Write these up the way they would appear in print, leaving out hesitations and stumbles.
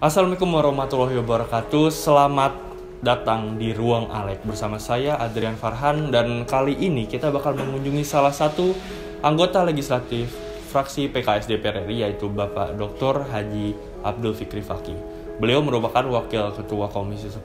Assalamualaikum warahmatullahi wabarakatuh. Selamat datang di Ruang Alek bersama saya Adrian Farhan, dan kali ini kita bakal mengunjungi salah satu anggota legislatif fraksi PKS DPR RI, yaitu Bapak Dr. Haji Abdul Fikri Fakih. Beliau merupakan Wakil Ketua Komisi 10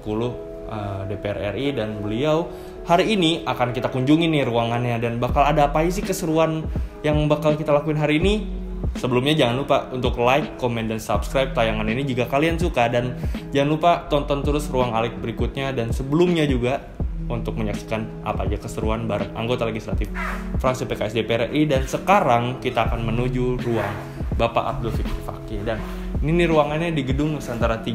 DPR RI, dan beliau hari ini akan kita kunjungi nih ruangannya, dan bakal ada apa sih keseruan yang bakal kita lakuin hari ini. Sebelumnya jangan lupa untuk like, komen, dan subscribe tayangan ini jika kalian suka, dan jangan lupa tonton terus Ruang Alek berikutnya dan sebelumnya juga untuk menyaksikan apa aja keseruan bareng anggota legislatif fraksi PKS DPR RI. Dan sekarang kita akan menuju ruang Bapak Abdul Fikri Fakih, dan ini nih ruangannya di gedung Nusantara 1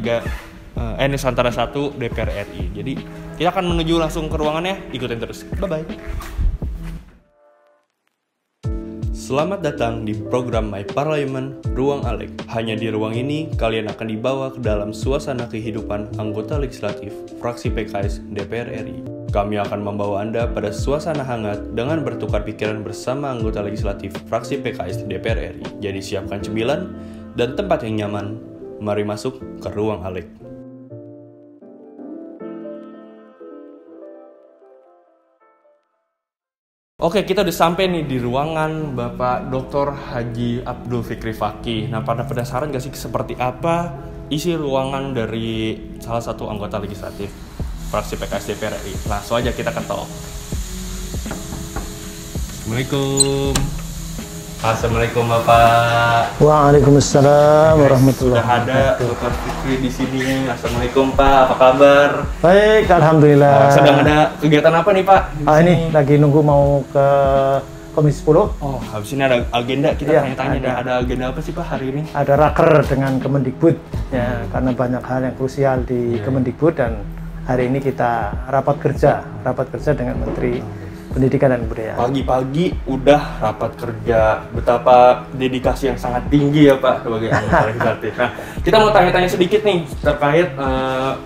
DPR RI. Jadi kita akan menuju langsung ke ruangannya, ikutin terus. Bye bye. Selamat datang di program My Parliament Ruang Alek. Hanya di ruang ini kalian akan dibawa ke dalam suasana kehidupan anggota legislatif fraksi PKS DPR RI. Kami akan membawa Anda pada suasana hangat dengan bertukar pikiran bersama anggota legislatif fraksi PKS DPR RI. Jadi siapkan cemilan dan tempat yang nyaman. Mari masuk ke Ruang Alek. Oke, kita udah sampai nih di ruangan Bapak Dr. Haji Abdul Fikri Fakih. Nah, pada penasaran gak sih seperti apa isi ruangan dari salah satu anggota legislatif fraksi PKS DPR RI? Langsung aja kita ketok. Assalamualaikum Bapak. Waalaikumsalam warahmatullahi wabarakatuh. Sudah ada Dr. Fikri di sini. Assalamualaikum Pak, apa kabar? Baik, alhamdulillah. Sedang ada kegiatan apa nih Pak? Ini lagi nunggu mau ke Komisi 10. Oh, habis ini ada agenda, kita tanya-tanya nih. Ada agenda apa sih Pak hari ini? Ada raker dengan Kemendikbud ya, karena banyak hal yang krusial di Kemendikbud, dan hari ini kita rapat kerja dengan Menteri Pendidikan dan Kebudayaan. Pagi-pagi udah rapat kerja, betapa dedikasi yang sangat tinggi ya Pak sebagai anggota legislatif. Nah, kita mau tanya-tanya sedikit nih terkait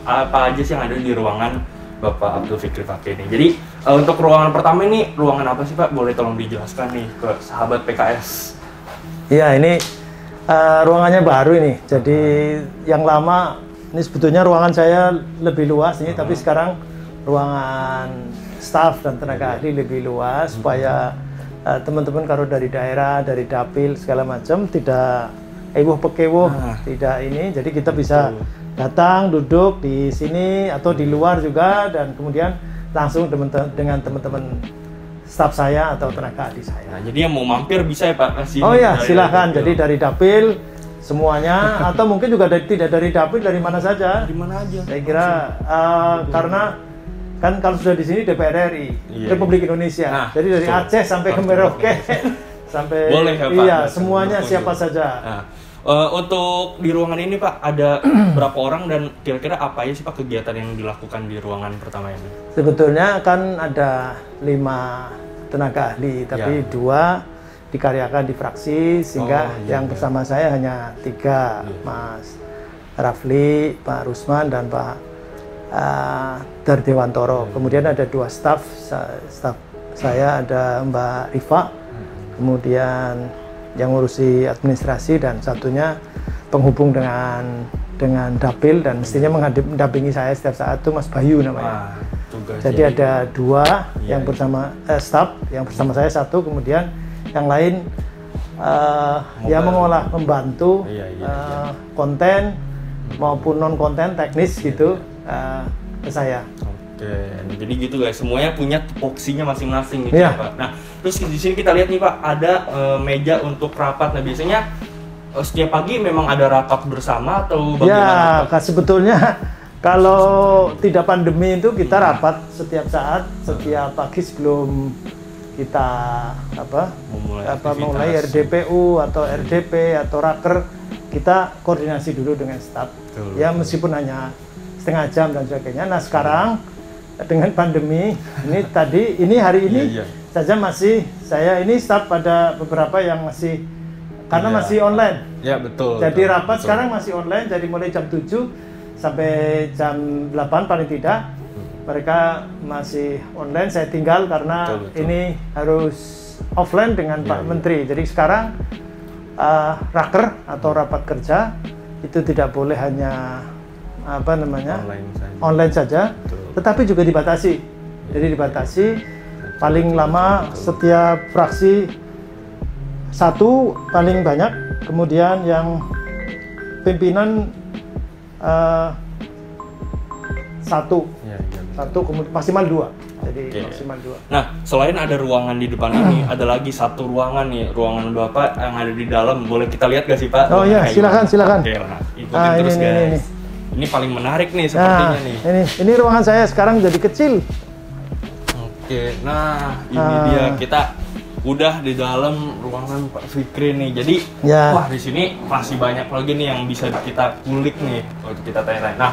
apa aja sih yang ada di ruangan Bapak Abdul Fikri Fakih ini. Jadi untuk ruangan pertama ini ruangan apa sih Pak? Boleh tolong dijelaskan nih ke sahabat PKS. Iya, ini ruangannya baru ini. Jadi yang lama ini sebetulnya ruangan saya lebih luas ini, tapi sekarang ruangan staf dan tenaga ahli lebih luas supaya teman-teman kalau dari daerah, dari dapil segala macam tidak ewoh-pekewuh, tidak ini. Jadi kita bisa datang duduk di sini atau di luar juga, dan kemudian langsung dengan teman-teman staf saya atau tenaga ahli saya. Nah, jadi yang mau mampir bisa ya Pak? Oh ya, silahkan. Jadi dari dapil semuanya atau mungkin juga tidak dari dapil, dari mana saja. Di mana aja? Saya kira karena kan kalau sudah di sini DPR RI Republik Indonesia, nah, jadi dari Aceh sampai ke Merauke sampai boleh ya Pak? Iya, semuanya siapa saja. Nah, untuk di ruangan ini Pak ada berapa orang, dan kira-kira apa aja sih Pak kegiatan yang dilakukan di ruangan pertama ini? Sebetulnya kan ada 5 tenaga ahli, tapi 2 dikaryakan di fraksi, sehingga yang bersama saya hanya 3, Mas Rafli, Pak Rusman, dan Pak Dardewantoro. Kemudian ada 2 staf saya, ada Mbak Rifa, kemudian yang ngurusi administrasi, dan satunya penghubung dengan dapil, dan mestinya mendampingi saya setiap saat itu Mas Bayu namanya. Jadi ada 2 yang bersama staf, yang bersama saya 1, kemudian yang lain mengolah, membantu konten maupun non konten teknis gitu ke saya. Oke, jadi gitu guys, semuanya punya tupoksinya masing-masing gitu ya Pak. Nah, terus di sini kita lihat nih Pak, ada meja untuk rapat. Nah, biasanya setiap pagi memang ada rapat bersama atau bagaimana? Ya, sebetulnya kalau tidak pandemi itu kita rapat setiap saat, setiap pagi sebelum kita mulai RDPU atau RDP atau raker, kita koordinasi dulu dengan staf. Ya, meskipun hanya setengah jam dan sebagainya. Nah, sekarang dengan pandemi ini hari ini saja masih saya ini staf pada beberapa yang masih karena masih online. Ya, betul. Jadi rapat sekarang masih online, jadi mulai jam 7 sampai jam 8 paling tidak mereka masih online. Saya tinggal karena ini harus offline dengan Pak Menteri. Jadi sekarang raker atau rapat kerja itu tidak boleh hanya online saja, Betul. tetapi juga dibatasi. Jadi dibatasi paling lama setiap fraksi 1 paling banyak, kemudian yang pimpinan 1, kemudian maksimal 2. Jadi maksimal 2. Nah, selain ada ruangan di depan ini, ada lagi satu ruangan nih, ruangan Bapak yang ada di dalam. Boleh kita lihat gak sih Pak? Oh iya, silakan. Oke lah, ikutin terus guys. Ini paling menarik nih sepertinya nih. Ini ruangan saya sekarang jadi kecil. Oke, nah ini dia, kita udah di dalam ruangan Pak Fikri nih. Jadi, wah di sini masih banyak lagi nih yang bisa kita kulik nih untuk kita tanya-tanya. Nah,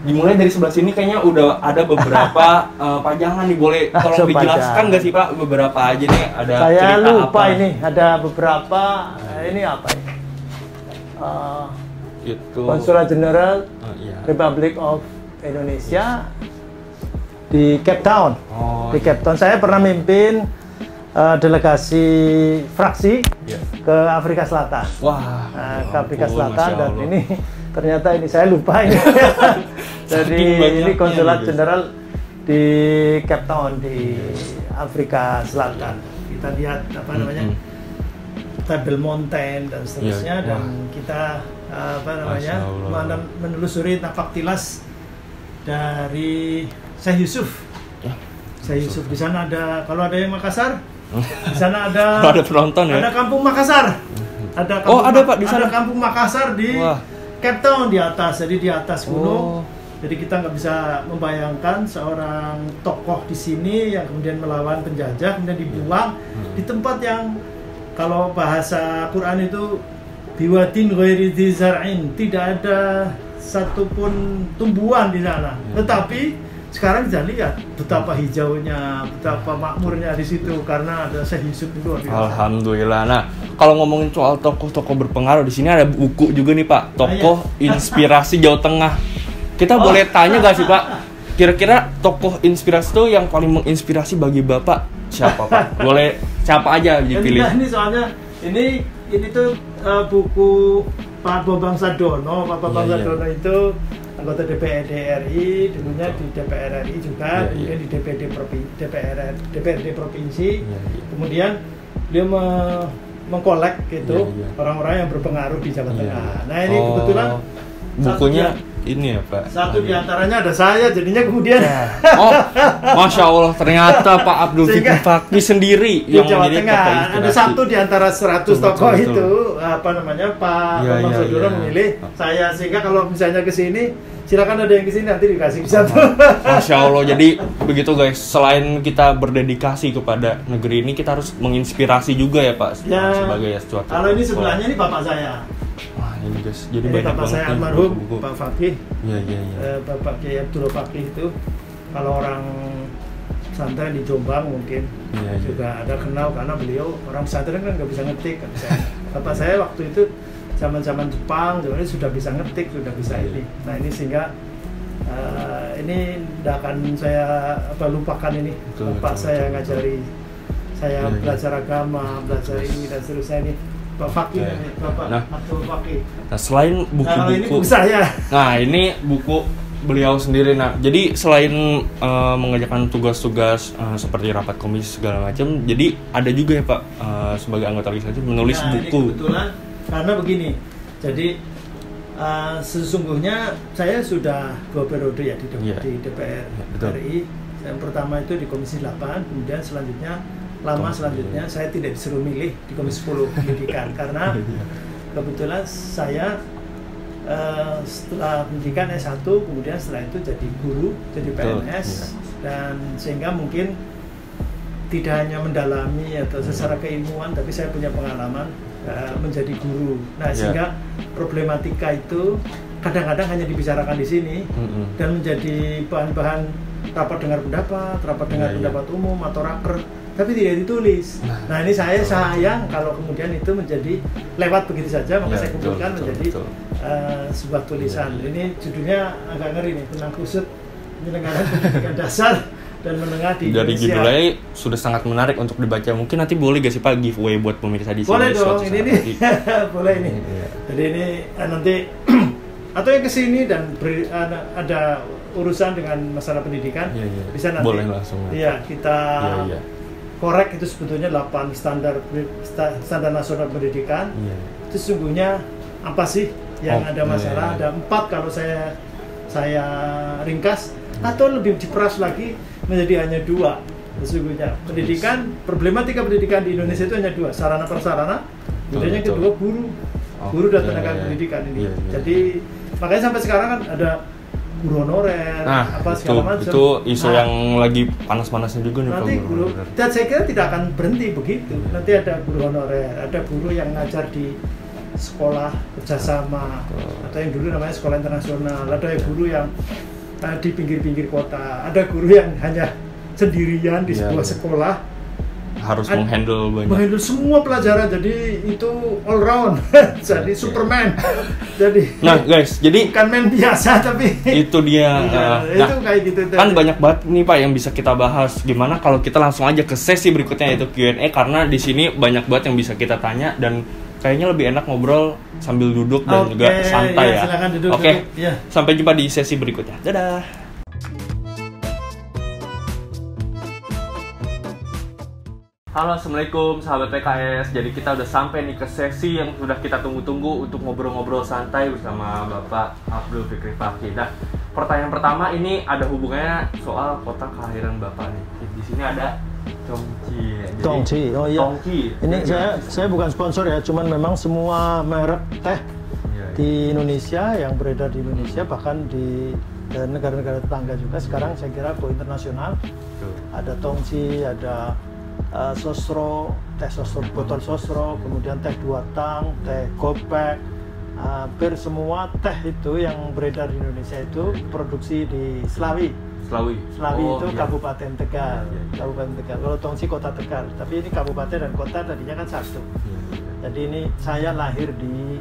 dimulai dari sebelah sini kayaknya udah ada beberapa pajangan nih. Boleh tolong dijelaskan nggak sih Pak beberapa aja nih? Ada saya cerita lupa apa? Ini ada beberapa. Ini apa ini? Itu Konsulat Jenderal Republic of Indonesia di Cape Town. Di Cape Town saya pernah mimpin delegasi fraksi ke Afrika Selatan. Wah, ke Afrika Selatan, dan ini ternyata ini saya lupa ini. Jadi ini Konsulat Jenderal di Cape Town di Afrika Selatan. Kita lihat apa namanya, Table Mountain dan seterusnya, dan kita menelusuri tapak tilas dari Syekh Yusuf. Syekh Yusuf di sana ada, kalau ada yang Makassar, di sana ada. Ada penonton ya? Ada Kampung Makassar. Ada Pak di sana. Ada Kampung Makassar di Cape Town di atas, jadi di atas gunung. Jadi kita nggak bisa membayangkan seorang tokoh di sini yang kemudian melawan penjajah, kemudian dibuang di tempat yang kalau bahasa Quran itu biwatin ghairi dzi zar'in, tidak ada satupun tumbuhan di sana. Tetapi sekarang kita lihat betapa hijaunya, betapa makmurnya di situ karena ada Syekh Yusuf itu. Alhamdulillah. Nah, kalau ngomongin soal tokoh-tokoh berpengaruh, di sini ada buku juga nih Pak, tokoh inspirasi Jawa Tengah. Kita boleh tanya gak sih Pak, kira-kira tokoh inspirasi itu yang paling menginspirasi bagi Bapak siapa Pak? Boleh siapa aja dipilih? Ini soalnya ini tuh buku Pak Bambang Sadono. Pak Bambang Sadono itu anggota DPRD RI, dulunya di DPR RI juga, kemudian di DPRD Provinsi, kemudian dia mengkolek gitu orang-orang yang berpengaruh di Jawa Tengah. Nah ini kebetulan bukunya ini ya Pak. Satu diantaranya ada saya, jadinya kemudian. Oh, Masya Allah, ternyata Pak Abdul Fikri Fakih sendiri yang Jawa menjadi Tengah. tokoh inspirasi. Ada satu di antara 100 tokoh itu, apa namanya, Pak Bambang Sadono memilih saya, sehingga kalau misalnya ke sini, silakan ada yang ke sini nanti dikasih satu. Masya Allah, jadi begitu guys. Selain kita berdedikasi kepada negeri ini, kita harus menginspirasi juga ya Pak. Sebagai suatu. Kalau ini sebelahnya ini bapak saya. Wah ini guys, jadi ini banyak bapak saya almarhum Pak Fakih. Iya. Bapak Kiai Abdul Fakih itu, kalau orang pesantren di Jombang mungkin juga ada kenal, karena beliau orang pesantren kan nggak bisa ngetik. Bapak saya waktu itu zaman Jepang, jadi sudah bisa ngetik, sudah bisa ini. Nah ini sehingga ini tidak akan saya lupakan ini. Bapak saya ngajari saya belajar agama, belajar ini dan seterusnya ini. Pak Fakih, Bapak Abdul Fakih. Nah selain buku-buku, ini buku saya. Nah ini buku beliau sendiri. Nah jadi selain mengerjakan tugas-tugas seperti rapat komisi segala macam, jadi ada juga ya Pak sebagai anggota legislatif menulis buku. Ini kebetulan karena begini, jadi sesungguhnya saya sudah 2 periode ya di DPR RI. Yang pertama itu di Komisi 8, kemudian selanjutnya saya tidak disuruh milih di Komisi 10 pendidikan karena kebetulan saya setelah pendidikan S1 kemudian setelah itu jadi guru, jadi PNS, dan sehingga mungkin tidak hanya mendalami atau secara keilmuan, tapi saya punya pengalaman menjadi guru. Nah sehingga problematika itu kadang-kadang hanya dibicarakan di sini dan menjadi bahan-bahan rapat dengar pendapat umum atau raker, tapi tidak ditulis. Nah ini saya sayang kalau kemudian itu menjadi lewat begitu saja, maka saya kumpulkan menjadi sebuah tulisan. Ini judulnya agak ngeri nih, tentang kusut penyelenggaraan pendidikan dasar dan menengah di Indonesia. Dari judulnya sudah sangat menarik untuk dibaca. Mungkin nanti boleh gak sih Pak giveaway buat pemirsa di sini? Boleh dong, ini boleh ini. Jadi ini nanti atau yang kesini dan ada urusan dengan masalah pendidikan, bisa nanti boleh langsung. Iya, kita korek itu sebetulnya 8 standar nasional pendidikan. Itu sesungguhnya apa sih yang ada masalah? Ada 4 kalau saya ringkas, atau lebih diperas lagi menjadi hanya 2. Sesungguhnya pendidikan, problematika pendidikan di Indonesia itu hanya 2, sarana prasarana, kemudian yang kedua guru dan tenaga pendidikan ini. Jadi makanya sampai sekarang kan ada guru honorer, segala macam. Itu isu yang lagi panas-panasnya juga nih, nanti guru. Dan saya kira tidak akan berhenti begitu. Nanti ada guru honorer, ada guru yang ngajar di sekolah kerjasama, atau yang dulu namanya sekolah internasional, ada guru yang di pinggir-pinggir kota, ada guru yang hanya sendirian di sebuah sekolah, harus menghandle semua pelajaran, jadi itu all round. Jadi Superman. Jadi guys, jadi bukan main biasa, tapi itu dia. Itu kayak gitu kan banyak banget nih Pak yang bisa kita bahas. Gimana kalau kita langsung aja ke sesi berikutnya, yaitu Q&A, karena di sini banyak banget yang bisa kita tanya dan kayaknya lebih enak ngobrol sambil duduk dan juga santai ya. Oke. Sampai jumpa di sesi berikutnya. Dadah. Halo, assalamualaikum sahabat PKS. Jadi kita udah sampai nih ke sesi yang sudah kita tunggu-tunggu untuk ngobrol-ngobrol santai bersama Bapak Abdul Fikri Fakih. Nah, pertanyaan pertama ini ada hubungannya soal kota kelahiran Bapak nih. Di sini ada Tongci. Oh iya. Tongci. Ini saya bukan sponsor ya, cuman memang semua merek teh di Indonesia yang beredar di Indonesia, bahkan di negara-negara tetangga juga sekarang saya kira go internasional. Ada Tongci, ada sosro, teh sosro, botol sosro, kemudian teh 2 tang, teh gopek, hampir semua teh itu yang beredar di Indonesia itu produksi di Slawi itu Kabupaten Tegal. Kabupaten Tegal. Kalau Tongci Kota Tegal, tapi ini kabupaten dan kota tadinya kan satu. Jadi ini saya lahir di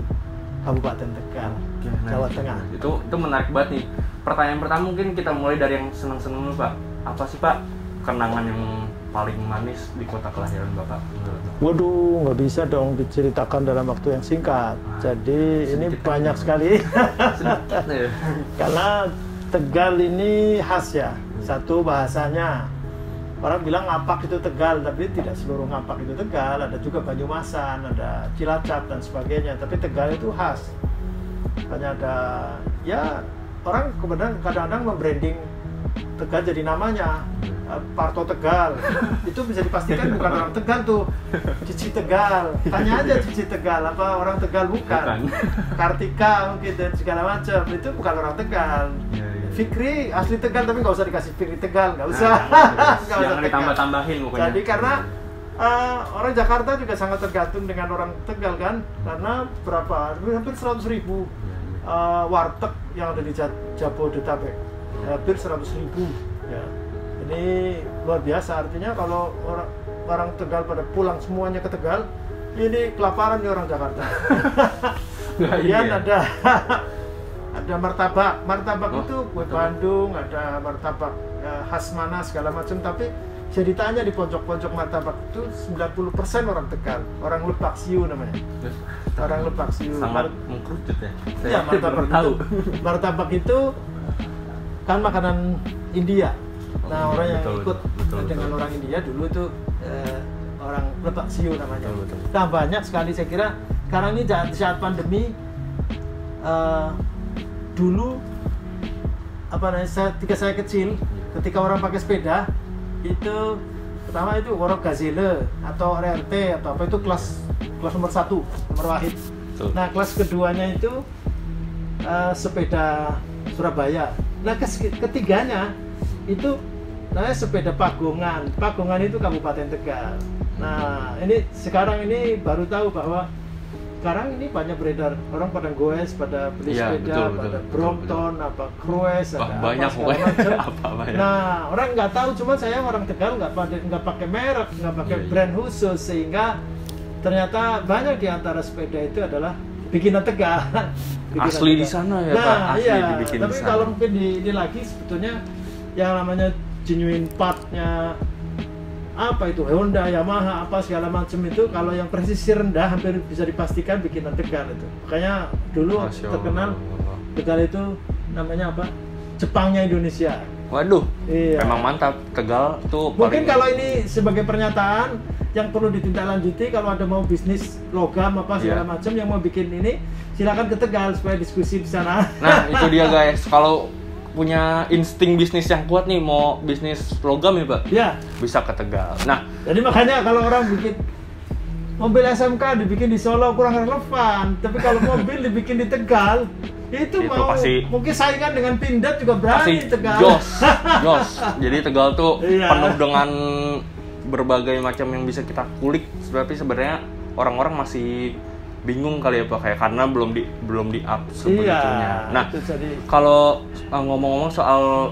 Kabupaten Tegal, Jawa Tengah. Itu menarik banget nih. Pertanyaan pertama mungkin kita mulai dari yang senang-senang dulu, Pak. Apa sih Pak kenangan yang paling manis di kota kelahiran Bapak? Waduh, nggak bisa dong diceritakan dalam waktu yang singkat. Jadi ini banyak sekali. Karena Tegal ini khas ya. Satu, bahasanya. Orang bilang Ngapak itu Tegal, tapi tidak seluruh Ngapak itu Tegal. Ada juga Banyumasan, ada Cilacap dan sebagainya. Tapi Tegal itu khas. Hanya ada, ya orang kemudian kadang-kadang membranding Tegal jadi namanya Parto Tegal. Itu bisa dipastikan bukan orang Tegal tuh. Cici Tegal. Tanya aja Cici Tegal, apa orang Tegal bukan. Kartika mungkin dan segala macam. Itu bukan orang Tegal. Fikri asli Tegal, tapi nggak usah dikasih Fikri Tegal, nggak usah. Jangan ditambah-tambahin pokoknya. Jadi karena orang Jakarta juga sangat tergantung dengan orang Tegal kan, karena hampir 100.000 warteg yang ada di Jabodetabek. Hampir 100.000 ya. Ini luar biasa, artinya kalau orang Tegal pada pulang semuanya ke Tegal, ini kelaparan nih orang Jakarta. Kemudian ada martabak itu kue Bandung, ada martabak khas mana segala macam, tapi saya ditanya di pojok-pojok martabak itu 90% orang Tegal, orang Lebak Siu namanya. Orang Lebak Siu. Sangat mengkerucut ya. Iya, martabak itu kan makanan India. Nah, orang yang ikut dengan orang India dulu itu orang Lebak Siu namanya. Nah, banyak sekali saya kira karena ini di saat pandemi dulu ketika saya kecil, ketika orang pakai sepeda itu pertama itu orang Gazelle atau RRT atau apa itu kelas nomor 1, nomor wahid. Nah, kelas keduanya itu sepeda Surabaya. Nah, ketiganya itu namanya sepeda Pagongan. Pagongan itu Kabupaten Tegal. Nah, ini sekarang ini baru tahu bahwa sekarang ini banyak beredar orang pada goes, pada beli sepeda, pada Brompton, apa Cruise, ada banyak apa segala macam. banyak. Nah, orang nggak tahu, cuma saya orang Tegal nggak pakai merek, nggak pakai brand khusus, sehingga ternyata banyak di antara sepeda itu adalah bikinan Tegal. Asli di sana ya, Pak. Asli dibikin tapi kalau mungkin ini lagi sebetulnya yang namanya genuine part-nya apa itu Honda, Yamaha, apa segala macam itu kalau yang presisi rendah hampir bisa dipastikan bikinan Tegal itu. Makanya dulu terkenal Tegal itu namanya apa? Jepangnya Indonesia. Waduh, Iya. emang mantap. Tegal tuh Mungkin paling- kalau ini sebagai pernyataan yang perlu ditindaklanjuti, kalau ada mau bisnis logam apa segala Iya. macam yang mau bikin ini, silakan ke Tegal supaya diskusi di sana. Nah, itu dia guys. Kalau punya insting bisnis yang kuat nih, mau bisnis logam ya Pak, Ya, bisa ke Tegal. Nah, jadi makanya kalau orang bikin mobil SMK dibikin di Solo kurang relevan, tapi kalau mobil dibikin di Tegal itu mau pasti- mungkin saingan dengan Pindad juga pasti berani Tegal. jos. Jadi Tegal tuh Iya. penuh dengan berbagai macam yang bisa kita kulik. Tapi sebenarnya orang-orang masih bingung kali ya Pak, kayak karena belum di up sebegitunya. Iya. Nah, itu jadi kalau ngomong-ngomong soal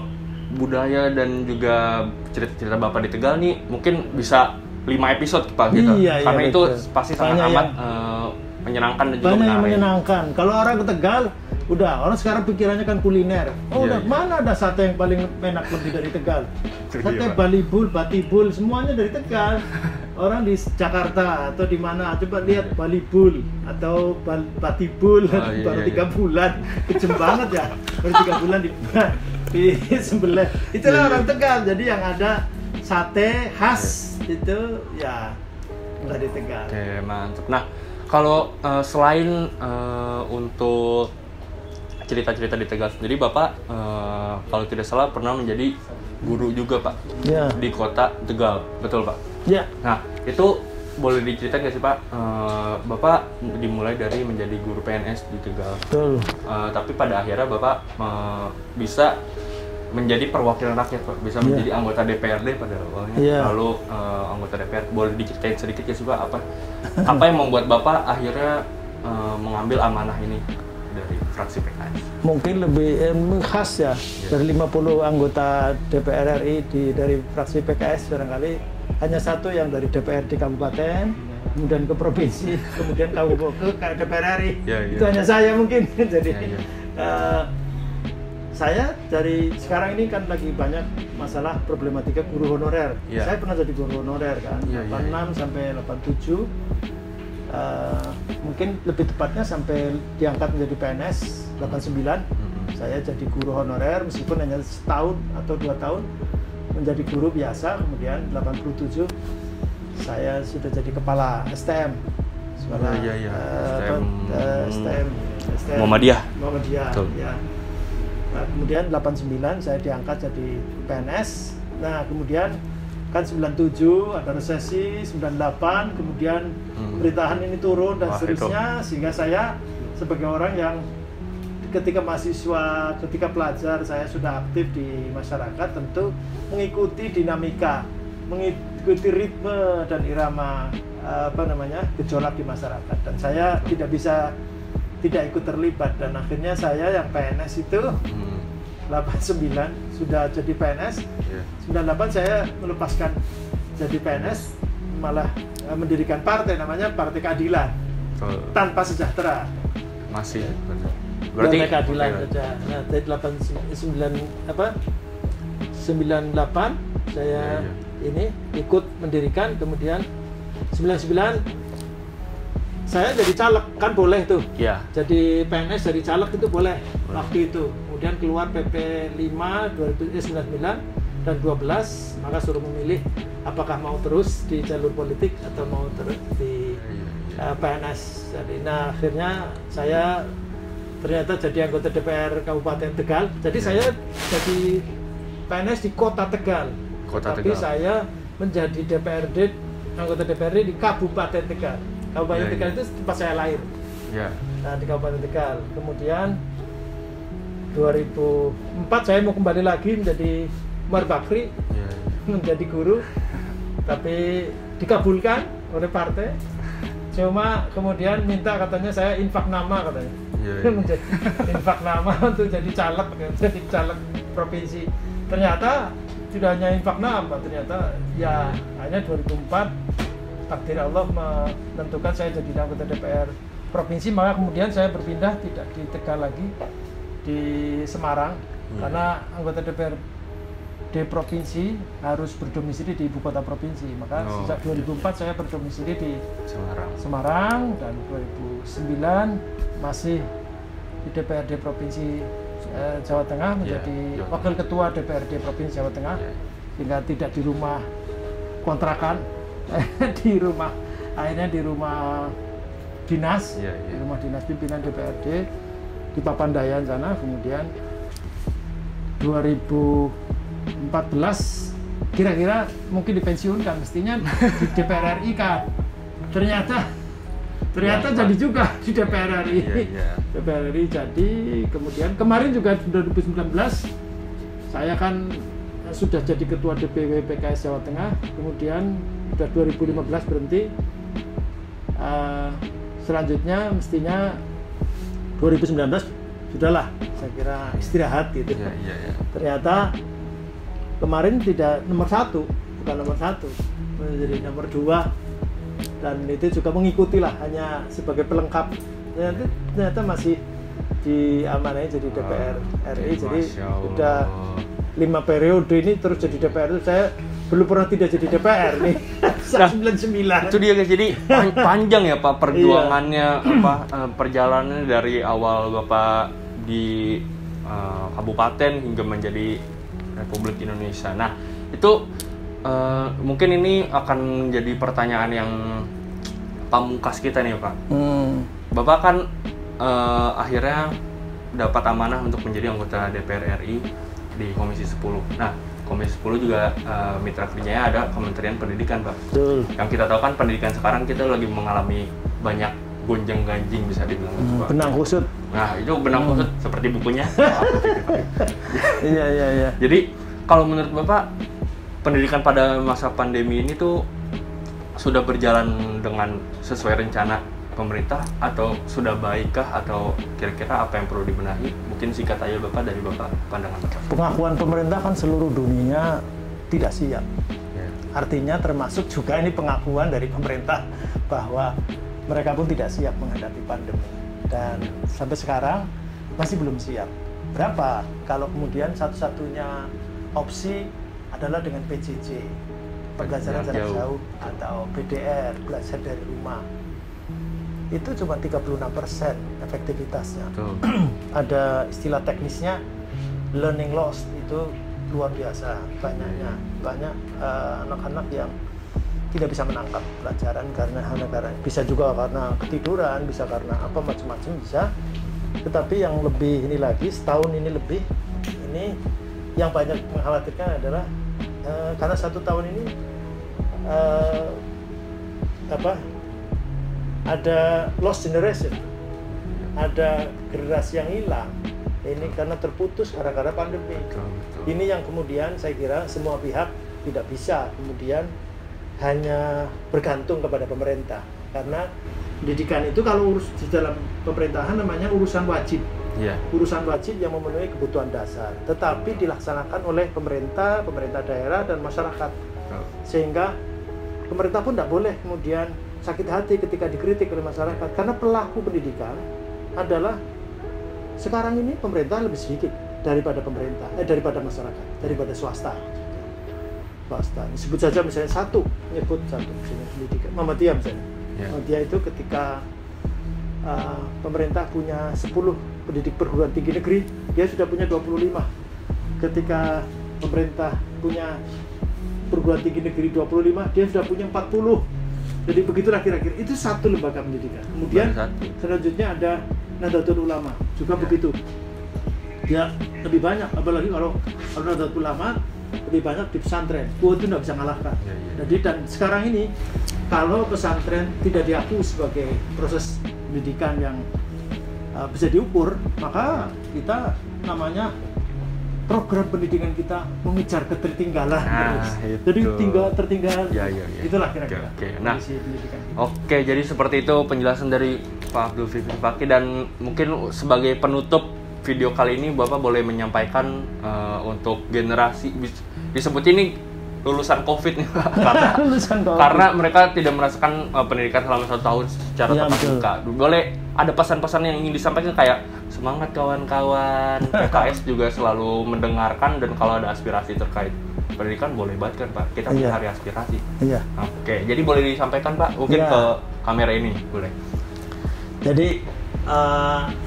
budaya dan juga cerita-cerita Bapak di Tegal nih, mungkin bisa 5 episode Pak gitu. Iya, Karena iya, itu betul. pasti sangat Banyak amat yang- menyenangkan dan juga banyak yang menarik. menyenangkan. Kalau orang ke Tegal, udah orang sekarang pikirannya kan kuliner. Oh, Iya, udah iya. mana ada sate yang paling enak lebih dari Tegal? Itu Sate dia, Pak. Balibul, Batibul, semuanya dari Tegal. Orang di Jakarta atau di mana coba lihat Balibul atau Batibul Oh, iya, baru iya, 3 bulan, kejem banget ya. Baru 3 bulan di sembelih. Itulah Iya, iya. orang Tegal. Jadi yang ada sate khas itu ya dari Tegal. Oke, mantap. Nah, kalau selain untuk cerita-cerita di Tegal sendiri, Bapak kalau tidak salah pernah menjadi guru juga, Pak, Ya, di kota Tegal, betul, Pak? ya. Nah, itu boleh diceritain nggak sih, Pak? Bapak dimulai dari menjadi guru PNS di Tegal, Betul. tapi pada akhirnya Bapak bisa menjadi perwakilan rakyat, Pak, bisa Iya. menjadi anggota DPRD pada awalnya, Iya. lalu anggota DPR. Boleh diceritain sedikit ya sih, Pak, apa yang membuat Bapak akhirnya mengambil amanah ini dari fraksi PKS? Mungkin lebih khas ya, dari 50 anggota DPR RI dari fraksi PKS barangkali hanya satu yang dari DPRD kabupaten, kemudian ke provinsi, kemudian ke DPR RI. Ya, ya. Itu hanya saya mungkin. Jadi Ya, ya. saya dari sekarang ini kan lagi banyak masalah problematika guru honorer. Ya. Saya pernah jadi guru honorer kan, Ya, ya, 86 sampai 87. Mungkin lebih tepatnya sampai diangkat menjadi PNS 89. Saya jadi guru honorer meskipun hanya setahun atau 2 tahun menjadi guru biasa. Kemudian 87 saya sudah jadi kepala STM. Sekolah Iya, iya. STM Muhammadiyah. Muhammadiyah, Betul. ya. Nah, kemudian 89 saya diangkat jadi PNS. Nah, kemudian kan 97 ada resesi, 98 kemudian pemerintahan ini turun dan Wah, seterusnya, sehingga saya sebagai orang yang ketika mahasiswa, ketika pelajar saya sudah aktif di masyarakat, tentu mengikuti dinamika, mengikuti ritme dan irama gejolak di masyarakat, dan saya tidak bisa tidak ikut terlibat. Dan akhirnya saya yang PNS itu 89 sudah jadi PNS. Ya. 98 saya melepaskan jadi PNS, malah mendirikan partai namanya Partai Keadilan Tanpa Sejahtera. Masih. Partai Keadilan oke. saja. Nah, dari 98 saya Ya, ini ikut mendirikan, kemudian 99 saya jadi caleg, kan boleh tuh. Ya. Jadi PNS dari caleg itu boleh waktu itu. Kemudian keluar PP 5 2099 dan 12, maka suruh memilih apakah mau terus di jalur politik atau mau terus di PNS. Jadi nah akhirnya saya ternyata jadi anggota DPR Kabupaten Tegal. Jadi saya jadi PNS di Kota Tegal. Kota Tapi Tegal. saya menjadi anggota DPRD di Kabupaten Tegal. Kabupaten Ya, Tegal ya. itu tempat saya lahir. Ya. Nah, di Kabupaten Tegal. Kemudian 2004 saya mau kembali lagi menjadi Umar Bakri, Ya. menjadi guru, tapi dikabulkan oleh partai. Cuma kemudian minta katanya saya infak nama katanya. Ya, ya. Menjadi infak nama untuk jadi caleg provinsi. Ternyata tidak hanya infak nama, ternyata ya hanya 2004 takdir Allah menentukan saya jadi anggota DPR provinsi, maka kemudian saya berpindah tidak di Tegal lagi, di Semarang, karena anggota DPRD provinsi harus berdomisili di ibu kota provinsi. Maka sejak 2004 saya berdomisili di Semarang. Semarang, dan 2009 masih di DPRD Provinsi Jawa Tengah, menjadi wakil ketua DPRD Provinsi Jawa Tengah, sehingga tidak di rumah kontrakan, akhirnya di rumah dinas, di rumah dinas pimpinan DPRD di Papandayan sana. Kemudian 2014 kira-kira mungkin dipensiunkan mestinya di DPR RI kan, ternyata jadi juga di DPR RI. DPR RI jadi, kemudian kemarin juga 2019 saya kan sudah jadi ketua DPW PKS Jawa Tengah, kemudian sudah 2015 berhenti. Selanjutnya mestinya 2019 sudahlah, saya kira istirahat gitu. Ternyata kemarin tidak nomor 1, bukan nomor 1, menjadi nomor 2. Dan itu juga mengikuti lah, hanya sebagai pelengkap. Ternyata masih diamanai jadi DPR RI. Jadi sudah 5 periode ini terus jadi DPR. Itu saya belum pernah tidak jadi DPR nih. 99. Itu dia guys. Jadi panjang ya Pak perjuangannya, perjalanannya dari awal Bapak di kabupaten hingga menjadi Republik Indonesia. Nah, itu mungkin ini akan menjadi pertanyaan yang pamungkas kita nih Pak. Bapak kan akhirnya dapat amanah untuk menjadi anggota DPR RI di Komisi 10. Nah, Komisi 10 juga mitra kerjanya ada Kementerian Pendidikan Pak. Betul. Yang kita tahu kan pendidikan sekarang kita lagi mengalami banyak gonjang-ganjing bisa dibilang Pak. Benang kusut. Nah, itu benang kusut seperti bukunya. Iya. Jadi kalau menurut Bapak, pendidikan pada masa pandemi ini tuh sudah berjalan dengan sesuai rencana pemerintah atau sudah baikkah, atau kira-kira apa yang perlu dibenahi? Mungkin singkat aja Bapak, dari Bapak pandangan Bapak. Pengakuan pemerintah kan seluruh dunia tidak siap. Artinya termasuk juga ini pengakuan dari pemerintah bahwa mereka pun tidak siap menghadapi pandemi. Dan sampai sekarang masih belum siap. Berapa kalau kemudian satu-satunya opsi adalah dengan PJJ, pembelajaran jarak jauh, atau PDR, belajar dari rumah. Itu cuma 36% efektivitasnya. Ada istilah teknisnya learning loss, itu luar biasa banyaknya. Banyak anak-anak yang tidak bisa menangkap pelajaran karena bisa juga karena ketiduran, bisa karena apa, macam-macam bisa. Tetapi yang lebih ini lagi, setahun ini lebih, ini yang banyak mengkhawatirkan adalah karena 1 tahun ini ada lost generation, ada generasi yang hilang. Ini karena terputus gara-gara pandemi. Ini yang kemudian saya kira semua pihak tidak bisa kemudian hanya bergantung kepada pemerintah, karena pendidikan itu kalau urus di dalam pemerintahan namanya urusan wajib. Urusan wajib yang memenuhi kebutuhan dasar, tetapi dilaksanakan oleh pemerintah daerah dan masyarakat. Sehingga pemerintah pun tidak boleh kemudian sakit hati ketika dikritik oleh masyarakat, karena pelaku pendidikan adalah sekarang ini pemerintah lebih sedikit daripada daripada masyarakat, daripada swasta. Sebut saja misalnya menyebut satu misalnya pendidikan, Muhammadiyah misalnya. Muhammadiyah itu ketika pemerintah punya 10 pendidik perguruan tinggi negeri, dia sudah punya 25. Ketika pemerintah punya perguruan tinggi negeri 25, dia sudah punya 40. Jadi begitulah kira-kira. Itu satu lembaga pendidikan. Kemudian selanjutnya ada Nahdlatul Ulama, juga begitu. Dia lebih banyak, apalagi kalau Nahdlatul Ulama lebih banyak di pesantren. Itu tidak bisa mengalahkan. Jadi dan sekarang ini kalau pesantren tidak diakui sebagai proses pendidikan yang bisa diukur, maka kita namanya program pendidikan kita mengejar ketertinggalan terus. Jadi tertinggal. Itulah kira-kira. Nah, jadi seperti itu penjelasan dari Pak Abdul Fikri Fakih, dan mungkin sebagai penutup video kali ini Bapak boleh menyampaikan untuk generasi disebut ini lulusan COVID nih Pak, karena mereka tidak merasakan pendidikan selama 1 tahun secara tatap muka. Boleh ada pesan-pesan yang ingin disampaikan, kayak semangat kawan-kawan, PKS juga selalu mendengarkan, dan kalau ada aspirasi terkait pendidikan boleh banget kan Pak, kita mencari aspirasi. Oke, jadi boleh disampaikan Pak, mungkin ke kamera ini boleh. Jadi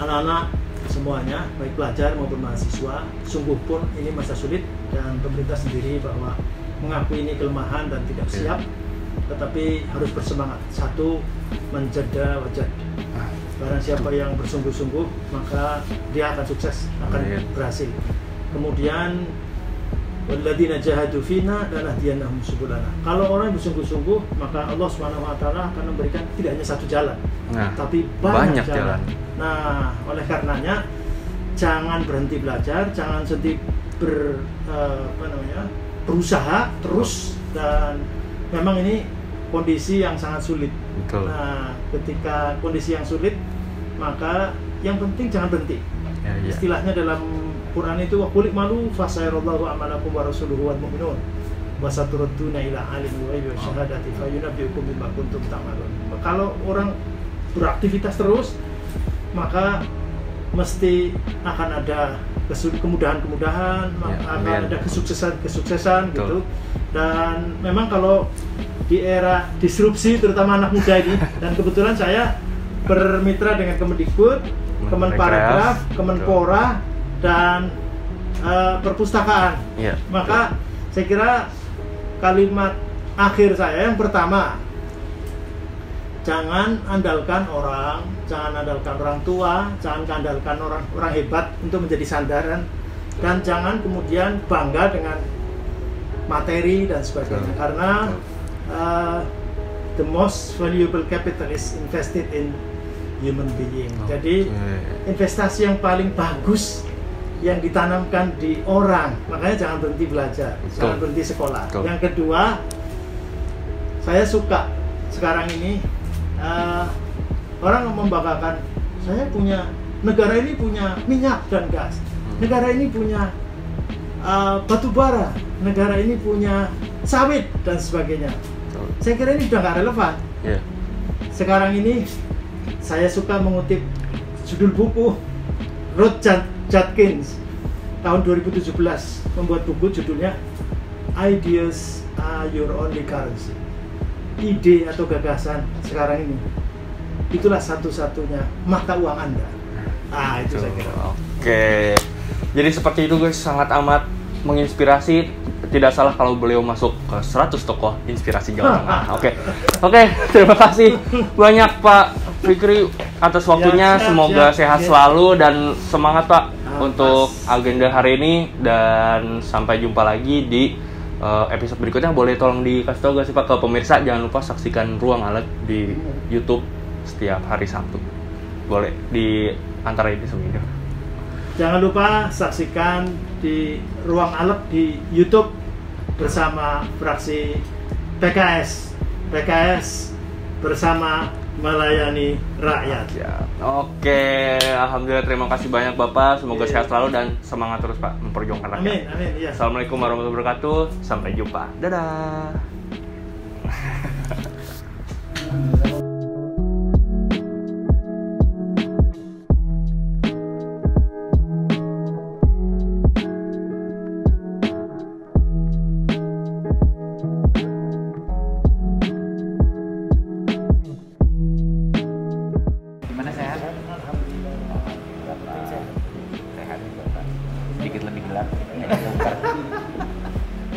anak-anak semuanya, baik pelajar maupun mahasiswa. Sungguh pun ini masa sulit dan pemerintah sendiri bahwa mengakui ini kelemahan dan tidak siap, tetapi harus bersemangat. Satu, menjaga wajah. Barang siapa yang bersungguh-sungguh, maka dia akan sukses, akan berhasil. Kemudian walladzina jahadu fina lanahdiyannahum subulana. Kalau orang bersungguh-sungguh, maka Allah Subhanahu wa taala akan memberikan tidak hanya satu jalan, tapi banyak jalan. Nah, oleh karenanya jangan berhenti belajar, jangan berhenti berusaha terus, dan memang ini kondisi yang sangat sulit. Betul. Nah, ketika kondisi yang sulit, maka yang penting jangan berhenti. Istilahnya dalam Quran itu waqulik malu fasayarallahu amalakum wa rasuluhu wal mu'minun wa saturadduna ila alimil ghaibi wasyahadati fayunabbiukum bima kuntum ta'malun. Kalau orang beraktivitas terus, maka mesti akan ada kemudahan-kemudahan, akan ada kesuksesan gitu. Dan memang kalau di era disrupsi, terutama anak muda ini, dan kebetulan saya bermitra dengan Kemendikbud, Kemenparekraf, Kemenpora, dan perpustakaan. Maka saya kira kalimat akhir saya yang pertama, jangan andalkan orang, jangan andalkan orang tua, jangan andalkan orang hebat untuk menjadi sandaran, dan jangan kemudian bangga dengan materi dan sebagainya, karena the most valuable capital is invested in human being. Jadi investasi yang paling bagus yang ditanamkan di orang, makanya jangan berhenti belajar, jangan berhenti sekolah. Yang kedua, saya suka sekarang ini orang membanggakan, saya punya, negara ini punya minyak dan gas, negara ini punya batu bara, negara ini punya sawit dan sebagainya. Saya kira ini sudah nggak relevan. Sekarang ini saya suka mengutip judul buku Ruth Judkins tahun 2017 membuat buku judulnya Ideas Are Your Only Currency. Ide atau gagasan sekarang ini itulah satu-satunya mata uang Anda. Itu saya kira. Oke. Jadi seperti itu guys, sangat amat menginspirasi. Tidak salah kalau beliau masuk ke 100 tokoh inspirasi Jawa Tengah. Oke, terima kasih banyak Pak Fikri atas waktunya. Semoga sehat selalu dan semangat Pak untuk agenda hari ini, dan sampai jumpa lagi di episode berikutnya. Boleh tolong dikasih tahu gak sih Pak ke pemirsa, jangan lupa saksikan Ruang Alek di YouTube setiap hari Sabtu. Boleh di antara ini seminggu. Jangan lupa saksikan di Ruang Alek di YouTube bersama fraksi PKS bersama melayani rakyat. Oke, alhamdulillah, terima kasih banyak Bapak. Semoga sehat selalu dan semangat terus Pak memperjuangkan rakyat. Amin. Assalamualaikum warahmatullahi wabarakatuh. Sampai jumpa. Dadah.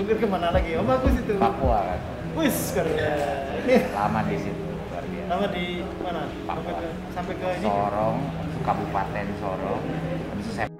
Mungkin kemana lagi? Oh bagus itu. Papua kan. Wis keren. Lama di situ, luar biasa. Lama di mana? Papua. Sampai ke ini. Sorong, Kabupaten Sorong. Habis itu saya